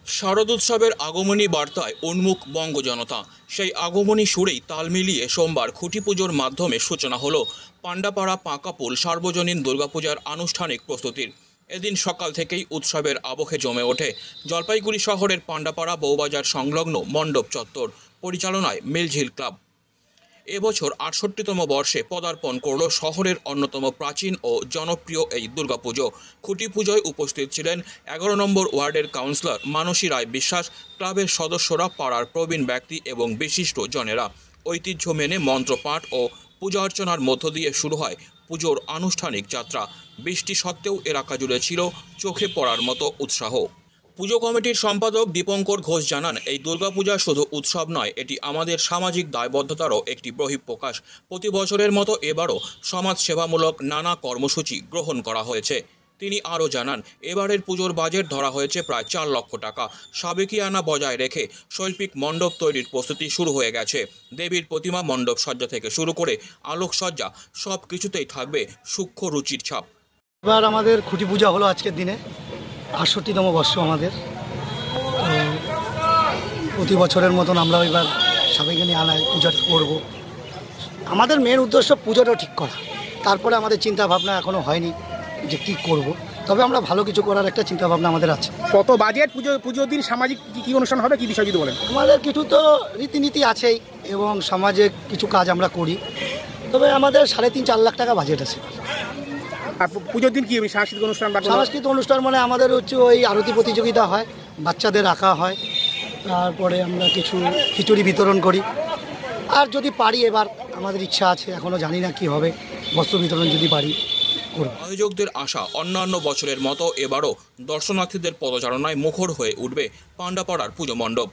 শারদোৎসবের আগমনী বার্তায় উন্মুখ বঙ্গ জনতা। সেই আগমনী সুরেই তাল মিলিয়ে সোমবার খুঁটি পুজোর মাধ্যমে সূচনা হলো পাণ্ডাপাড়া পাঁকাপুল সার্বজনীন দুর্গাপূজার আনুষ্ঠানিক প্রস্তুতির। এদিন সকাল থেকেই উৎসবের আবহে জমে ওঠে জলপাইগুড়ি শহরের পাণ্ডাপাড়া বউবাজার সংলগ্ন মণ্ডপ চত্বর। পরিচালনায় মিলঝিল ক্লাব এবছর ৬৮তম বর্ষে পদার্পণ করল শহরের অন্যতম প্রাচীন ও জনপ্রিয় এই দুর্গাপুজো। খুঁটি পুজোয় উপস্থিত ছিলেন ১১ নম্বর ওয়ার্ডের কাউন্সিলর মানসী রায় বিশ্বাস, ক্লাবের সদস্যরা, পাড়ার প্রবীণ ব্যক্তি এবং বিশিষ্ট জনেরা। ঐতিহ্য মেনে মন্ত্রপাঠ ও পূজা অর্চনার মধ্য দিয়ে শুরু হয় পুজোর আনুষ্ঠানিক যাত্রা। বৃষ্টি সত্ত্বেও এলাকা জুড়ে ছিল চোখে পড়ার মতো উৎসাহ। পুজো কমিটির সম্পাদক দীপঙ্কর ঘোষ জানান, এই দুর্গাপূজা শুধু উৎসব নয়, এটি আমাদের সামাজিক দায়বদ্ধতারও একটি বহিঃপ্রকাশ। প্রতি বছরের মতো এবারও সমাজ সেবামূলক নানা কর্মসূচি গ্রহণ করা হয়েছে। তিনি আরও জানান, এবারের পুজোর বাজেট ধরা হয়েছে প্রায় ৪ লক্ষ টাকা। সাবেকিয়ানা বজায় রেখে শৈল্পিক মণ্ডপ তৈরির প্রস্তুতি শুরু হয়ে গেছে। দেবীর প্রতিমা মণ্ডপ সজ্জা থেকে শুরু করে আলোকসজ্জা সব কিছুতেই থাকবে সূক্ষ্ম রুচির ছাপ। এবার আমাদের খুঁটি পূজা হলো আজকের দিনে ৬৮তম বর্ষ আমাদের। প্রতি বছরের মতন আমরা এবার সাবেকিয়ানা আনায় পূজাটা করব। আমাদের মেন উদ্দেশ্য পুজোটা ঠিক করা, তারপরে আমাদের চিন্তা ভাবনা এখনও হয়নি যে কী করব, তবে আমরা ভালো কিছু করার একটা চিন্তা ভাবনা আমাদের আছে। কত বাজেট পুজোর দিন সামাজিক কী অনুষ্ঠান হবে, কী বিষয় যদি বলেন? আমাদের কিছু তো রীতিনীতি আছেই এবং সমাজে কিছু কাজ আমরা করি, তবে আমাদের ৩.৫-৪ লাখ টাকা বাজেট আছে। আর পুজোর দিন কি সাংস্কৃতিক অনুষ্ঠান? সাংস্কৃতিক অনুষ্ঠান মানে আমাদের হচ্ছে ওই আরতি প্রতিযোগিতা হয়, বাচ্চাদের রাখা হয়, তারপরে আমরা কিছু খিচুড়ি বিতরণ করি। আর যদি পারি, এবার আমাদের ইচ্ছা আছে, এখনও জানি না কি হবে, বস্ত্র বিতরণ যদি পারি করব। আয়োজকদের আশা, অন্যান্য বছরের মতো এবারও দর্শনার্থীদের পদচারণায় মুখর হয়ে উঠবে পাণ্ডাপাড়ার পুজো মণ্ডপ।